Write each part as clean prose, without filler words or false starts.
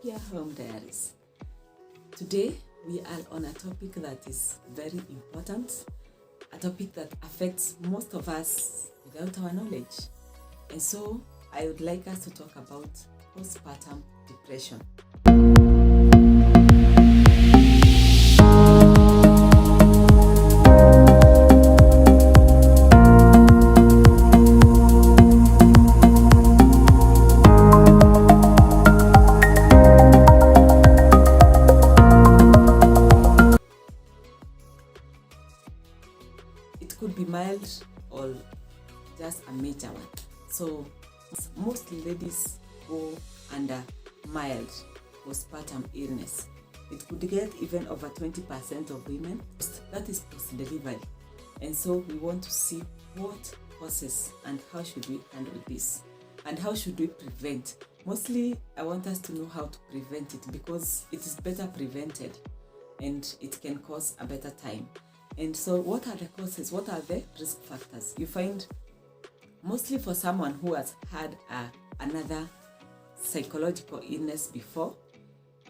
Dear Home Diaries. Today we are on a topic that is very important, a topic that affects most of us without our knowledge. And so I would like us to talk about postpartum depression. It could be mild or just a major one. So most ladies go under mild postpartum illness. It could get even over 20% of women. That is post-delivery. And so we want to see what causes and how should we handle this and how should we prevent. Mostly I want us to know how to prevent it because it is better prevented and it can cause a better time. And so what are the causes? What are the risk factors? You find mostly for someone who has had another psychological illness before.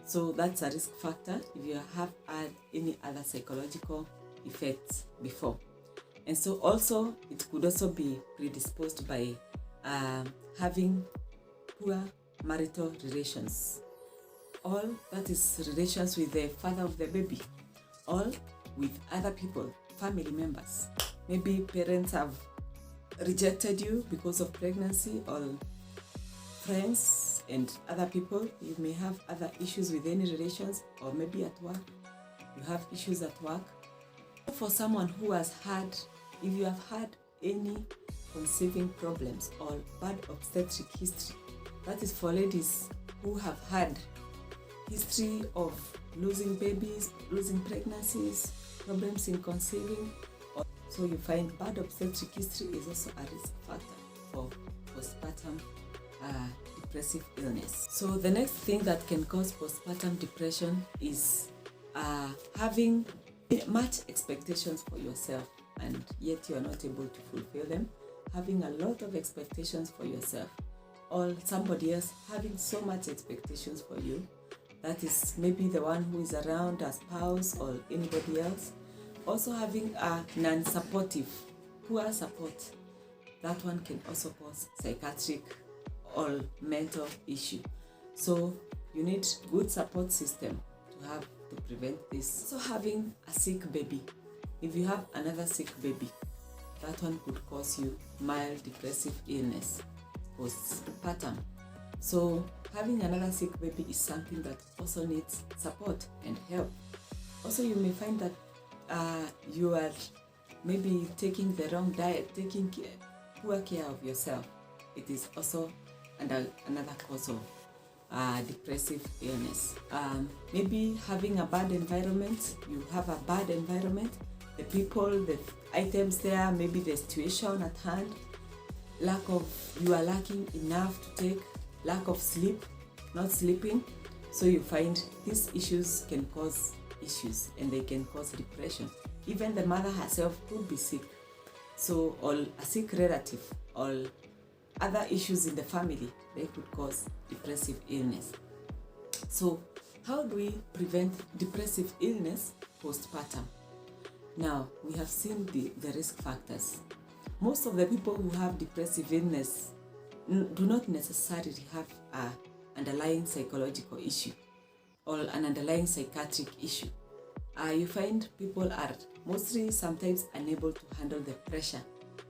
So that's a risk factor if you have had any other psychological effects before. And so also it could also be predisposed by having poor marital relations. All that is relations with the father of the baby. All with other people, family members. Maybe parents have rejected you because of pregnancy, or friends and other people. You may have other issues with any relations, or maybe at work. You have issues at work. For someone who has had, if you have had any conceiving problems or bad obstetric history, that is for ladies who have had history of losing babies, losing pregnancies, problems in conceiving. So you find bad obstetric history is also a risk factor for postpartum depressive illness. So the next thing that can cause postpartum depression is having much expectations for yourself and yet you are not able to fulfill them. Having a lot of expectations for yourself, or somebody else having so much expectations for you. That is maybe the one who is around, a spouse or anybody else. Also having a non-supportive, poor support. That one can also cause psychiatric or mental issue. So you need good support system to have to prevent this. So having a sick baby. If you have another sick baby, that one could cause you mild depressive illness, postpartum. So having another sick baby is something that also needs support and help. Also, you may find that you are maybe taking the wrong diet, taking poor care of yourself. It is also another cause of depressive illness. Maybe having a bad environment. You have a bad environment. The people, the items there, maybe the situation at hand. You are lacking enough to take. Lack of sleep, not sleeping. So you find these issues can cause issues and they can cause depression. Even the mother herself could be sick. So, or a sick relative or other issues in the family, they could cause depressive illness. So how do we prevent depressive illness postpartum? Now, we have seen the risk factors. Most of the people who have depressive illness do not necessarily have an underlying psychological issue or an underlying psychiatric issue. You find people are mostly sometimes unable to handle the pressure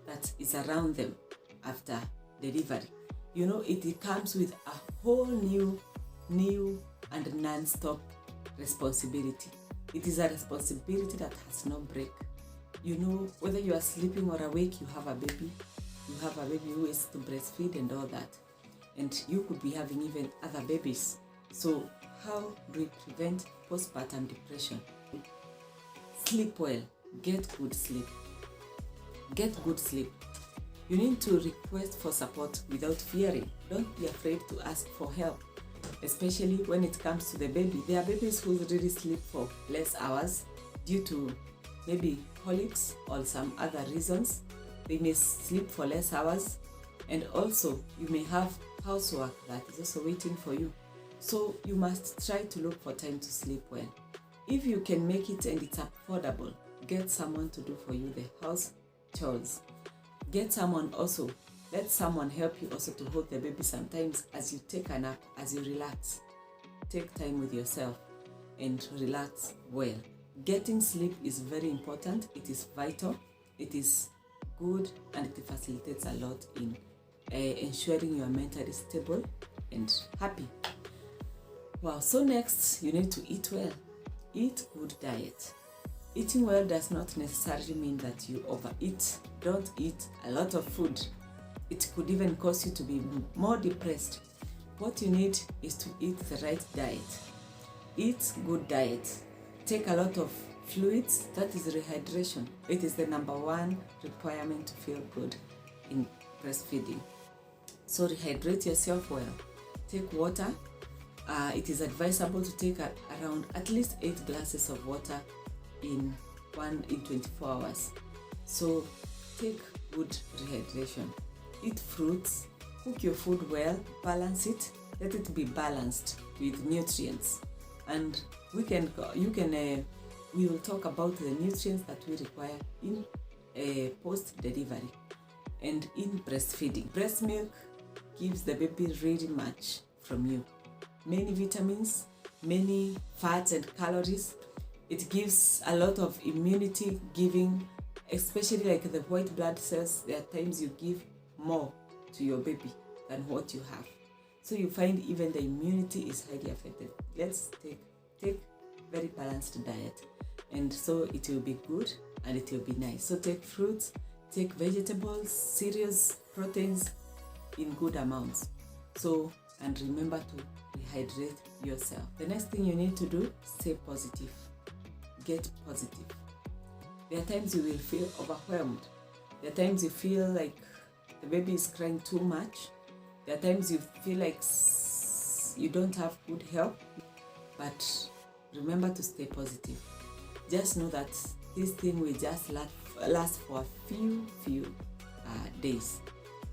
that is around them after delivery. You know, it comes with a whole new and non-stop responsibility. It is a responsibility that has no break. You know, whether you are sleeping or awake, you have a baby. You have a baby who is to breastfeed and all that. And you could be having even other babies. So how do we prevent postpartum depression? Sleep well. Get good sleep. Get good sleep. You need to request for support without fearing. Don't be afraid to ask for help, especially when it comes to the baby. There are babies who really sleep for less hours due to maybe colics or some other reasons. They may sleep for less hours, and also you may have housework that is also waiting for you. So you must try to look for time to sleep well. If you can make it and it's affordable, get someone to do for you the house chores. Get someone also, let someone help you also to hold the baby sometimes as you take a nap, as you relax. Take time with yourself and relax well. Getting sleep is very important. It is vital. It is good, and it facilitates a lot in ensuring you are mentally stable and happy. Wow, so next you need to eat well. Eat good diet. Eating well does not necessarily mean that you overeat. Don't eat a lot of food. It could even cause you to be more depressed. What you need is to eat the right diet. Eat good diet. Take a lot of fluids, that is rehydration. It is the #1 requirement to feel good in breastfeeding. So rehydrate yourself well. Take water. It is advisable to take around at least 8 glasses of water in 24 hours. So take good rehydration. Eat fruits. Cook your food well. Balance it. Let it be balanced with nutrients. And we will talk about the nutrients that we require in post-delivery and in breastfeeding. Breast milk gives the baby really much from you. Many vitamins, many fats and calories. It gives a lot of immunity giving, especially like the white blood cells. There are times you give more to your baby than what you have. So you find even the immunity is highly affected. Let's take very balanced diet, and so it will be good and it will be nice. So take fruits, take vegetables, cereals, proteins in good amounts. So, and remember to rehydrate yourself. The next thing you need to do, stay positive. Get positive. There are times you will feel overwhelmed. There are times you feel like the baby is crying too much. There are times you feel like you don't have good help, but remember to stay positive. Just know that this thing will just last for a few days,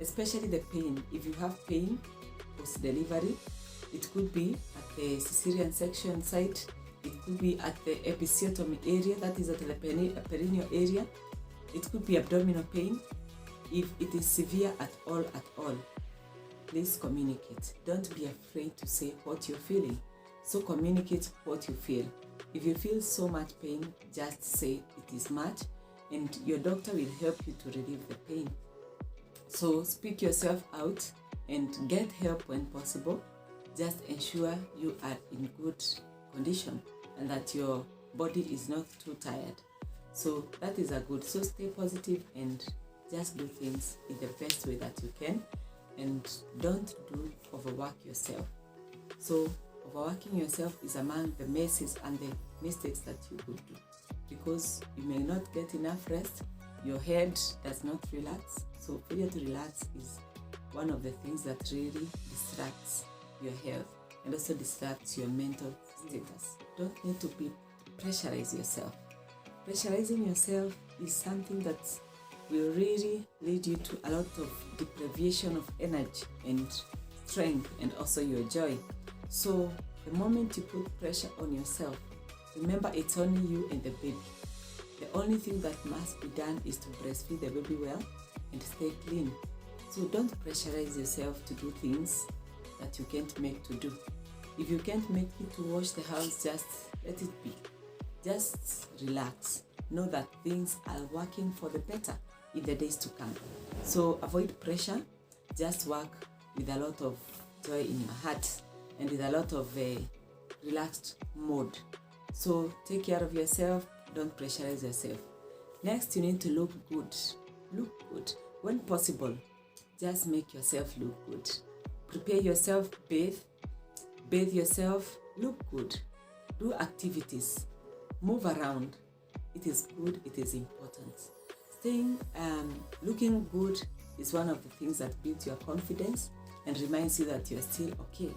especially the pain. If you have pain post-delivery, it could be at the cesarean section site, it could be at the episiotomy area, that is at the perineal area, it could be abdominal pain. If it is severe at all, please communicate. Don't be afraid to say what you're feeling. So communicate what you feel. If you feel so much pain, just say it is much, and your doctor will help you to relieve the pain. So speak yourself out and get help when possible. Just ensure you are in good condition and that your body is not too tired. So that is a good. So stay positive and just do things in the best way that you can, and don't overwork yourself. So overworking yourself is among the messes and the mistakes that you could do, because you may not get enough rest, your head does not relax. So failure to relax is one of the things that really distracts your health and also distracts your mental status. Don't need to pressurize yourself. Pressurizing yourself is something that will really lead you to a lot of deprivation of energy and strength and also your joy. So the moment you put pressure on yourself, remember it's only you and the baby. The only thing that must be done is to breastfeed the baby well and stay clean. So don't pressurize yourself to do things that you can't make to do. If you can't make it to wash the house, just let it be. Just relax. Know that things are working for the better in the days to come. So avoid pressure. Just work with a lot of joy in your heart and with a lot of relaxed mode. So take care of yourself. Don't pressurize yourself. Next, you need to look good. Look good. When possible, just make yourself look good. Prepare yourself, bathe yourself, look good. Do activities, move around. It is good, it is important. Looking good is one of the things that builds your confidence and reminds you that you're still okay.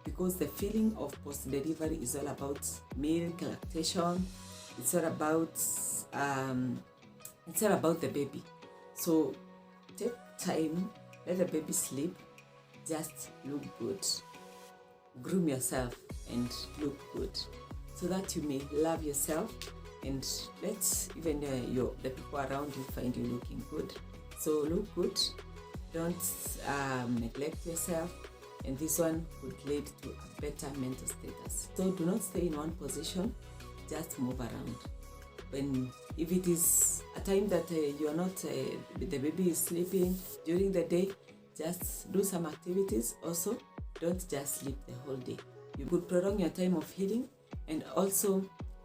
Because the feeling of post-delivery is all about milk, lactation. It's all about the baby. So take time, let the baby sleep, just look good. groom yourself and look good, so that you may love yourself and let even the people around you find you looking good. So look good, don't neglect yourself, and this one would lead to a better mental status. So do not stay in one position, just move around. If it is a time that you are not, the baby is sleeping during the day, just do some activities. Also, don't just sleep the whole day. You could prolong your time of healing, and also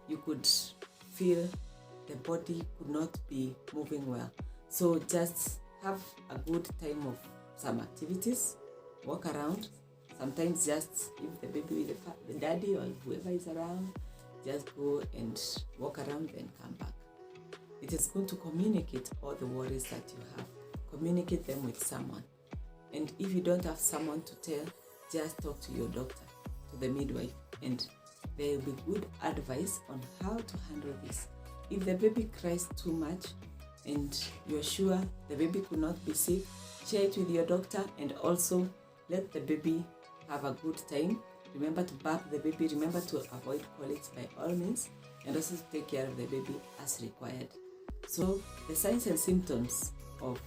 you could feel the body could not be moving well. So just have a good time of some activities, walk around. Sometimes just leave the baby with the daddy or whoever is around. Just go and walk around and come back. It is good to communicate all the worries that you have. Communicate them with someone. And if you don't have someone to tell, just talk to your doctor, to the midwife, and there will be good advice on how to handle this. If the baby cries too much and you're sure the baby could not be sick, share it with your doctor, and also let the baby have a good time. Remember to bath the baby, remember to avoid colics by all means, and also to take care of the baby as required. So the signs and symptoms of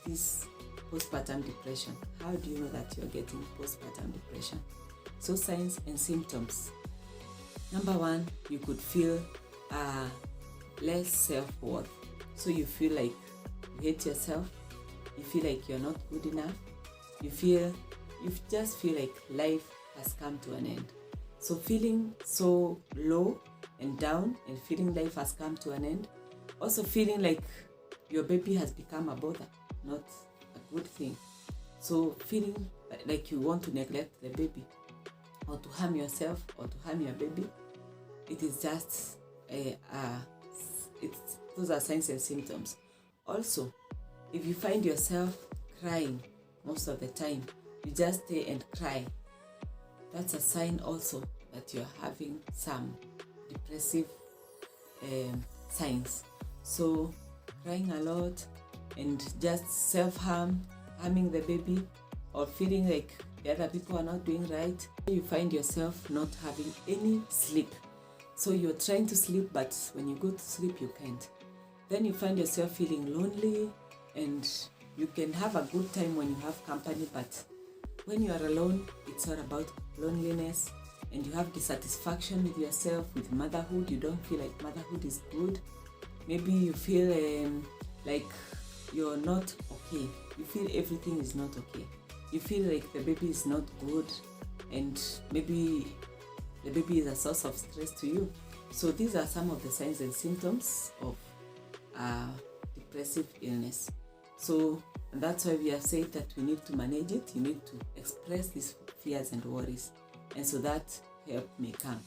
this postpartum depression. How do you know that you're getting postpartum depression? So signs and symptoms. Number one, you could feel less self-worth. So you feel like you hate yourself, you feel like you're not good enough, you just feel like life has come to an end. So feeling so low and down and feeling life has come to an end. Also feeling like your baby has become a bother, not a good thing. So feeling like you want to neglect the baby or to harm yourself or to harm your baby. It is just, those are signs and symptoms. Also, if you find yourself crying most of the time, you just stay and cry, that's a sign also that you're having some depressive signs. So crying a lot and just self-harm, harming the baby, or feeling like the other people are not doing right. You find yourself not having any sleep. So you're trying to sleep, but when you go to sleep, you can't. Then you find yourself feeling lonely, and you can have a good time when you have company, but when you are alone, it's all about loneliness, and you have dissatisfaction with yourself, with motherhood. You don't feel like motherhood is good. Maybe you feel like you're not okay. You feel everything is not okay. You feel like the baby is not good, and maybe the baby is a source of stress to you. So these are some of the signs and symptoms of depressive illness. So that's why we have said that we need to manage it. You need to express these fears and worries, and so that help may come.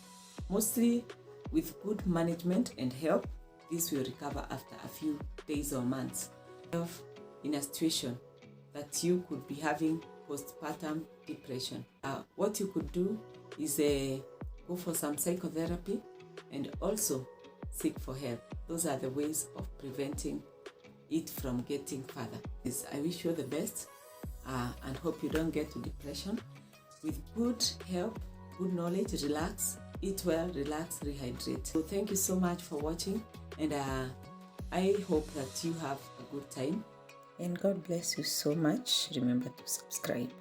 Mostly with good management and help, this will recover after a few days or months. In a situation that you could be having postpartum depression, what you could do is go for some psychotherapy and also seek for help. Those are the ways of preventing it from getting further. I wish you the best and hope you don't get to depression. With good help, good knowledge, relax, eat well, relax, rehydrate. So thank you so much for watching, and I hope that you have a good time. And God bless you so much. Remember to subscribe.